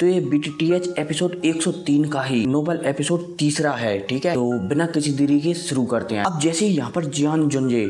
तो ये BTTH episode 103 का ही नोबल एपिसोड तीसरा है। ठीक है, तो बिना किसी देरी के शुरू करते हैं। अब जैसे यहाँ पर जियान जुंजे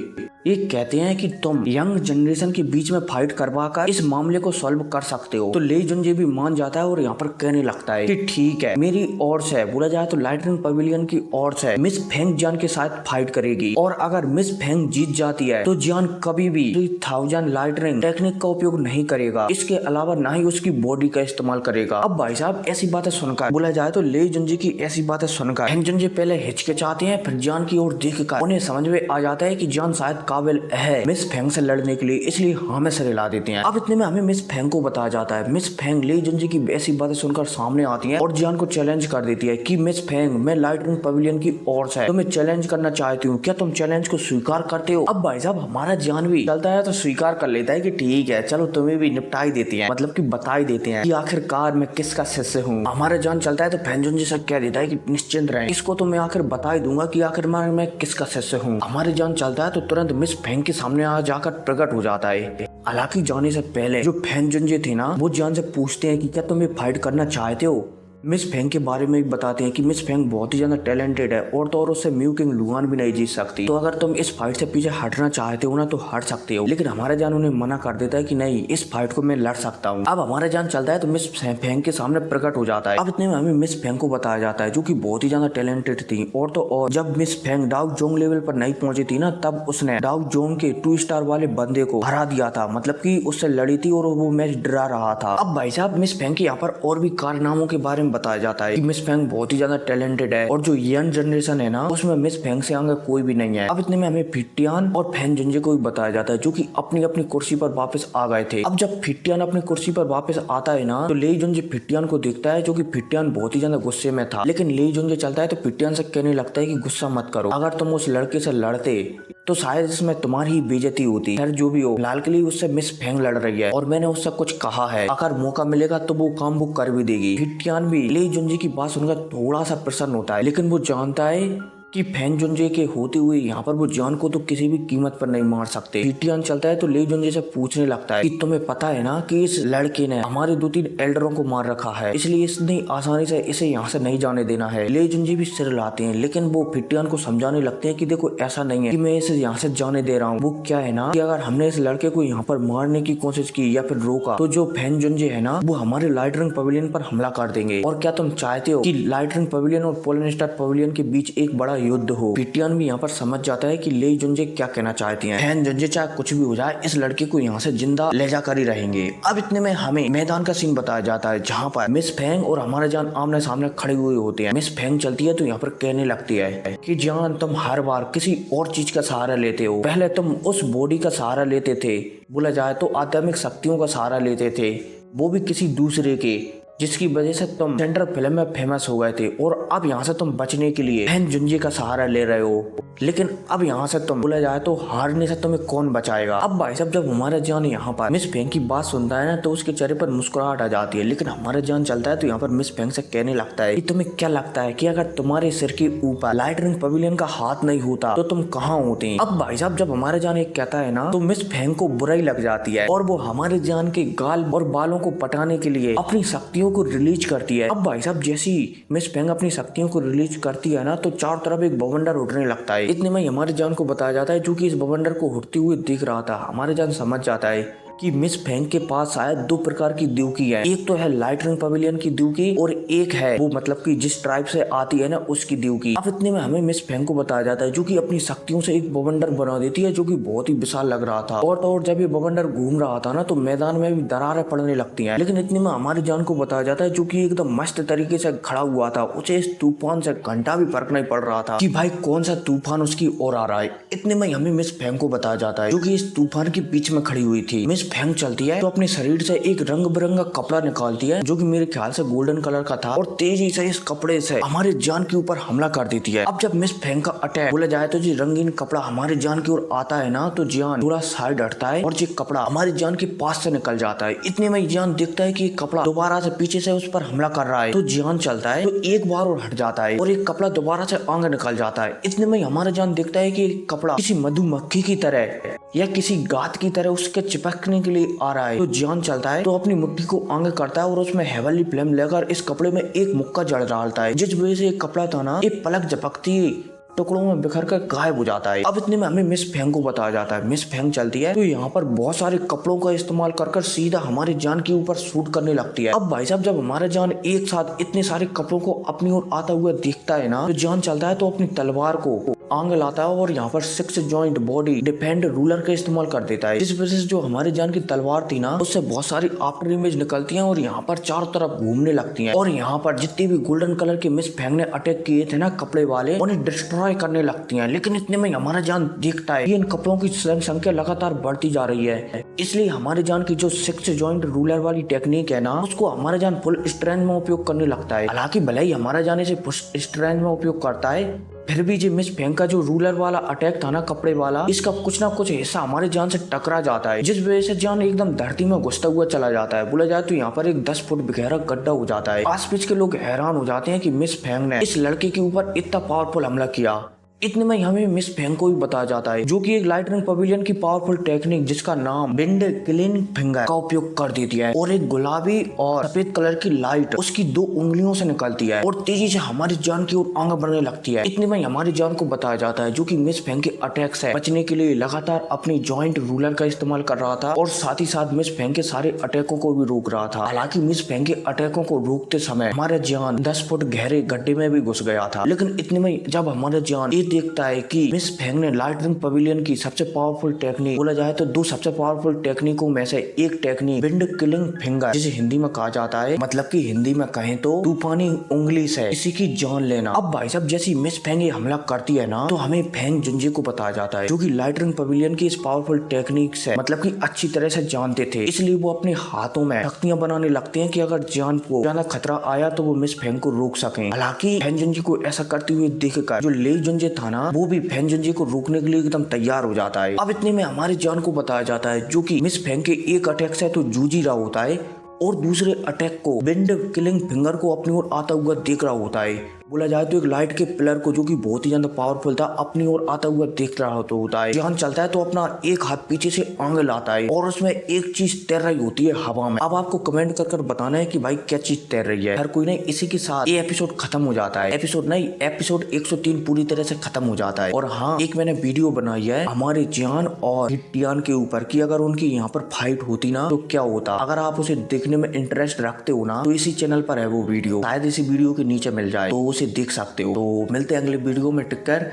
ये कहते हैं कि तुम यंग जनरेशन के बीच में फाइट करवाकर इस मामले को सॉल्व कर सकते हो, तो ले जुंजे भी मान जाता है और यहाँ पर कहने लगता है कि ठीक है, मेरी ओर से बोला जाए तो लाइटनिंग पवेलियन की ओर से मिस फेंग जियान के साथ फाइट करेगी, और अगर मिस फेंग जीत जाती है तो जियान कभी भी 3000 लाइटनिंग टेक्निक का उपयोग नहीं करेगा, इसके अलावा ना ही उसकी बॉडी का इस्तेमाल करेगा। अब भाई साहब ऐसी बातें सुनकर बोला जाए तो ले जुंजे की ऐसी बातें सुनकर फेंग जुंजे पहले हिचकिचाते हैं, फिर जियान की ओर देखकर उन्हें समझ में आ जाता है कि जियान शायद काबिल है मिस फेंग से लड़ने के लिए, इसलिए हमें से हिला देते हैं। अब इतने में हमें मिस फेंग को बताया जाता है। मिस फेंग ले जुंजे की ऐसी बातें सुनकर सामने आती है और जियान को चैलेंज कर देती है कि मिस फेंग, मैं लाइटनिंग पवेलियन की ओर से तुम्हें चैलेंज करना चाहती हूँ, क्या तुम चैलेंज को स्वीकार करते हो? अब भाई साहब हमारा जियान भी चलता है तो स्वीकार कर लेता है कि ठीक है, चलो तुम्हें भी निपटा ही देते हैं, मतलब कि बता ही देते हैं कि आखिरकार मैं किसका शिष्य हूँ। हमारा जान चलता है तो फेंग जुंजे से कह देता है कि निश्चिंत रहें, इसको तो मैं आखिर बता ही दूंगा कि आखिर मैं किसका शिष्य हूँ। हमारे जान चलता है तो तुरंत मिस फेंग के सामने आ जाकर प्रकट हो जाता है। हालांकि जाने से पहले जो फेंग जुंजे थे ना, वो जान से पूछते हैं कि क्या तुम ये फाइट करना चाहते हो। मिस फेंग के बारे में बताते हैं कि मिस फेंग बहुत ही ज्यादा टैलेंटेड है और तो और उससे म्यू किंग लुआन भी नहीं जीत सकती, तो अगर तुम इस फाइट से पीछे हटना चाहते हो ना तो हट सकते हो। लेकिन हमारा जान उन्हें मना कर देता है कि नहीं, इस फाइट को मैं लड़ सकता हूँ। अब हमारा जान चलता है तो मिस फेंग के सामने प्रकट हो जाता है। अब इतने में हमें मिस फेंग को बताया जाता है जो कि बहुत ही ज्यादा टैलेंटेड थी, और तो और जब मिस फेंग डाउ जोंग लेवल पर नहीं पहुंची थी ना, तब उसने डाउ जोंग के 2 स्टार वाले बंदे को हरा दिया था, मतलब कि उससे लड़ी थी और वो मैच डरा रहा था। अब भाई साहब मिस फेंग के यहाँ पर और भी कारनामों के बारे में बताया जाता है कि मिस फेंग बहुत ही ज्यादा टैलेंटेड है और जो यंग जनरेशन है ना, उसमें मिस फेंग से आगे कोई भी नहीं है। अब इतने में हमें फिटियान और फेंग जुंजे को भी बताया जाता है जो कि अपनी अपनी कुर्सी पर वापस आ गए थे। अब जब फिटियान अपनी कुर्सी पर वापस आता है ना, तो ले जुंजे फिटियान को देखता है, जो कि फिटियान बहुत ही ज्यादा गुस्से में था। लेकिन ले जुंजे चलता है तो फिटियान से कहने लगता है कि गुस्सा मत करो, अगर तुम उस लड़के से लड़ते तो शायद इसमें तुम्हारी ही बेइज्जती होती। खैर जो भी हो, फिलहाल के लिए उससे मिस फेंग लड़ रही है और मैंने उससे कुछ कहा है, अगर मौका मिलेगा तो वो काम वो कर भी देगी। फिटियान भी ले जुंजे की बात सुनकर थोड़ा सा प्रसन्न होता है, लेकिन वो जानता है कि फेंग जुंजे के होते हुए यहाँ पर वो जान को तो किसी भी कीमत पर नहीं मार सकते। फिटियान चलता है तो ले जुंजे से पूछने लगता है कि तुम्हें पता है ना कि इस लड़के ने हमारे 2-3 एल्डरों को मार रखा है, इसलिए इतनी आसानी से इसे यहाँ से नहीं जाने देना है। ले जुंजे भी सिर लाते हैं, लेकिन वो फिटियान को समझाने लगते हैं कि देखो ऐसा नहीं है कि मैं इसे यहाँ से जाने दे रहा हूँ। वो क्या है ना कि अगर हमने इस लड़के को यहाँ पर मारने की कोशिश की या फिर रोका तो जो फेंग जुंजे है ना, वो हमारे लाइटनिंग पवेलियन पर हमला कर देंगे। और क्या तुम चाहते हो कि लाइटनिंग पवेलियन और पोलन स्टार पवेलियन के बीच एक बड़ा युद्ध हो? फिटियान भी यहाँ पर समझ जाता है कि ले जुंजे क्या कहना चाहती हैं। फेंग जुंजे चाहे कुछ भी हो जाए, इस लड़के को यहाँ से जिंदा ले जाकर ही रहेंगे। अब इतने में हमें मैदान का सीन बताया जाता है जहाँ पर मिस फेंग और हमारे जान आमने सामने खड़े हुए होते हैं। मिस फेंग चलती है तो यहाँ पर कहने लगती है कि जान, तुम हर बार किसी और चीज का सहारा लेते हो। पहले तुम उस बॉडी का सहारा लेते थे, बोला जाए तो आध्यात्मिक शक्तियों का सहारा लेते थे, वो भी किसी दूसरे के, जिसकी वजह से तुम सेंट्रल फिल्म में फेमस हो गए थे। और अब यहाँ से तुम बचने के लिए फेंग जुंजे का सहारा ले रहे हो, लेकिन अब यहाँ से तुम बोला जाए तो हारने से तुम्हें कौन बचाएगा? अब भाई साहब जब हमारा जान यहाँ पर मिस फेंग की बात सुनता है ना, तो उसके चेहरे पर मुस्कुराहट आ जाती है। लेकिन हमारा जान चलता है तो यहाँ पर मिस फेंग से कहने लगता है कि तुम्हें क्या लगता है कि अगर तुम्हारे सिर के ऊपर लाइटनिंग पवेलियन का हाथ नहीं होता तो तुम कहाँ होते? अब भाई साहब जब हमारे जान एक कहता है ना, तो मिस फेंग को बुराई लग जाती है और वो हमारे जान के गाल और बालों को पटाने के लिए अपनी शक्तियों को रिलीज करती है। अब भाई साहब जैसी मिस फेंग अपनी शक्तियों को रिलीज करती है ना, तो चारों तरफ एक बवंडर उठने लगता है। इतने में हमारे जान को बताया जाता है, जो कि इस बवंडर को उठते हुए दिख रहा था। हमारे जान समझ जाता है कि मिस फेंग के पास शायद 2 प्रकार की द्यूकी है, एक तो है लाइटनिंग पवेलियन की द्यूकी और एक है वो मतलब कि जिस ट्राइब से आती है ना उसकी द्यूकी। अब इतने में हमें मिस फेंग को बताया जाता है जो कि अपनी शक्तियों से एक बवंडर बना देती है, जो कि बहुत ही विशाल लग रहा था। और तो और जब ये बवंडर घूम रहा था ना, तो मैदान में भी दरारें पड़ने लगती हैं। लेकिन इतने में हमारी जान को बताया जाता है, जो कि एकदम मस्त तरीके से खड़ा हुआ था, उसे इस तूफान से घंटा भी फर्क नहीं पड़ रहा था कि भाई कौन सा तूफान उसकी ओर आ रहा है। इतने में हमें मिस फेंग को बताया जाता है, जो कि इस तूफान के बीच में खड़ी हुई थी। मिस फेंग चलती है तो अपने शरीर से एक रंग बिरंगा कपड़ा निकालती है, जो कि मेरे ख्याल से गोल्डन कलर का था, और तेजी से इस कपड़े से हमारे जान के ऊपर हमला कर देती है। अब जब मिस फेंग का अटैक बोला जाए तो जी रंगीन कपड़ा हमारे जान की ओर आता है ना, तो जान थोड़ा साइड हटता है और ये कपड़ा हमारी जान के पास से निकल जाता है। इतने में जान देखता है कि कपड़ा दोबारा से पीछे से उस पर हमला कर रहा है, तो जान चलता है तो एक बार और हट जाता है और एक कपड़ा दोबारा से आगे निकल जाता है। इतने में हमारा जान देखता है कि कपड़ा किसी मधुमक्खी की तरह या किसी गात की तरह उसके चिपकने के लिए आ रहा है। तो जियान चलता है तो अपनी मुट्ठी को आगे करता है और उसमें हेवनली फ्लेम लेकर इस कपड़े में एक मुक्का जड़ डालता है, जिस वजह से एक कपड़ा था ना एक पलक झपकती टुकड़ों में बिखर कर गायब हो जाता है। अब इतने में हमें मिस फेंग को बताया जाता है। मिस फेंग चलती है तो यहाँ पर बहुत सारे कपड़ों का इस्तेमाल कर सीधा हमारे जान के ऊपर शूट करने लगती है। अब भाई साहब जब हमारा जान एक साथ इतने सारे कपड़ों को अपनी ओर आता हुआ देखता है ना, तो जान चलता है तो अपनी तलवार को आगे लाता है और यहाँ पर 6 जॉइंट बॉडी डिफेंड रूलर का इस्तेमाल कर देता है। इस वजह से जो हमारे जान की तलवार थी ना उससे बहुत सारी आफ्टर इमेज निकलती हैं और यहाँ पर चारों तरफ घूमने लगती हैं और यहाँ पर जितने भी गोल्डन कलर के मिस फेंग ने अटैक किए थे ना कपड़े वाले, उन्हें डिस्ट्रॉय करने लगती हैं। लेकिन इतने में हमारा जान देखता है कि इन कपड़ों की संख्या लगातार बढ़ती जा रही है, इसलिए हमारे जान की जो 6 जॉइंट रूलर वाली टेक्निक है ना उसको हमारा जान फुल स्ट्रेंथ में उपयोग करने लगता है। हालांकि भले ही हमारा जान इसे फुल स्ट्रेंथ में उपयोग करता है, फिर भी जो मिस फेंग का जो रूलर वाला अटैक था ना कपड़े वाला, इसका कुछ ना कुछ हिस्सा हमारे जान से टकरा जाता है, जिस वजह से जान एकदम धरती में घुसता हुआ चला जाता है। बोला जाए तो यहाँ पर एक 10 फुट गहरा गड्ढा हो जाता है। आस पास के लोग हैरान हो जाते हैं कि मिस फेंग ने इस लड़के के ऊपर इतना पावरफुल हमला किया। इतने में हमें मिस फेंग को भी बताया जाता है जो कि एक लाइटनिंग पवेलियन की पावरफुल टेक्निक जिसका नाम विंड किलिंग फिंगर का उपयोग कर देती है और एक गुलाबी और सफेद कलर की लाइट उसकी 2 उंगलियों से निकलती है और तेजी से हमारी जान की ओर आगे बढ़ने लगती है। इतने में हमारी जान को बताया जाता है जो कि मिस फेंग के अटैक से बचने के लिए लगातार अपनी जॉइंट रूलर का इस्तेमाल कर रहा था और साथ ही साथ मिस फेंग के सारे अटैकों को भी रोक रहा था। हालांकि मिस फेंग के अटैकों को रोकते समय हमारा जान 10 फुट गहरे गड्ढे में भी घुस गया था। लेकिन इतने में जब हमारा जान ये देखता है कि मिस फेंग ने लाइटनिंग पवेलियन की सबसे पावरफुल टेक्निक, बोला जाए तो 2 सबसे पावरफुल टेक्निकों में से एक टेक्निक विंड किलिंग फिंगर, जिसे हिंदी में कहा जाता है, मतलब कि हिंदी में कहें तो तूफानी उंगली से किसी की जान लेना। अब भाई साहब जैसी मिस फेंग ये हमला करती है ना तो हमें फेंग जुंजे को बताया जाता है जो कि लाइटनिंग पवेलियन की इस पावरफुल टेक्निक से मतलब कि अच्छी तरह से जानते थे, इसलिए वो अपने हाथों में शक्तियां बनाने लगते हैं कि अगर जान को ज्यादा खतरा आया तो वो मिस फेंग को रोक सकें। हालांकि फेंग जुंजे को ऐसा करते हुए देखकर जो ले जुंजे था ना वो भी फेंग जुंजे को रोकने के लिए एकदम तैयार हो जाता है। अब इतने में हमारे जान को बताया जाता है जो कि मिस फेंग के एक अटैक से तो जूझ ही रहा होता है और दूसरे अटैक को विंड किलिंग फिंगर को अपनी ओर आता हुआ देख रहा होता है। बोला जाए तो एक लाइट के पिलर को जो कि बहुत ही ज्यादा पावरफुल था अपनी ओर आता हुआ देख रहा होता है। जान चलता है तो अपना एक हाथ पीछे से आगे लाता है और उसमें एक चीज तैर रही होती है हवा में। अब आपको कमेंट कर बताना है कि भाई क्या चीज तैर रही है। हर कोई नहीं, इसी के साथ ये एपिसोड खत्म हो जाता है। एपिसोड 103 पूरी तरह से खत्म हो जाता है। और हाँ, एक मैंने वीडियो बनाई है हमारे जान और हिट्टियान के ऊपर कि अगर उनकी यहाँ पर फाइट होती ना तो क्या होता। अगर आप उसे देखने में इंटरेस्ट रखते हो ना तो इसी चैनल पर है वो वीडियो, शायद इसी वीडियो के नीचे मिल जाए तो उसे देख सकते हो। तो मिलते हैं अगले वीडियो में। Take care.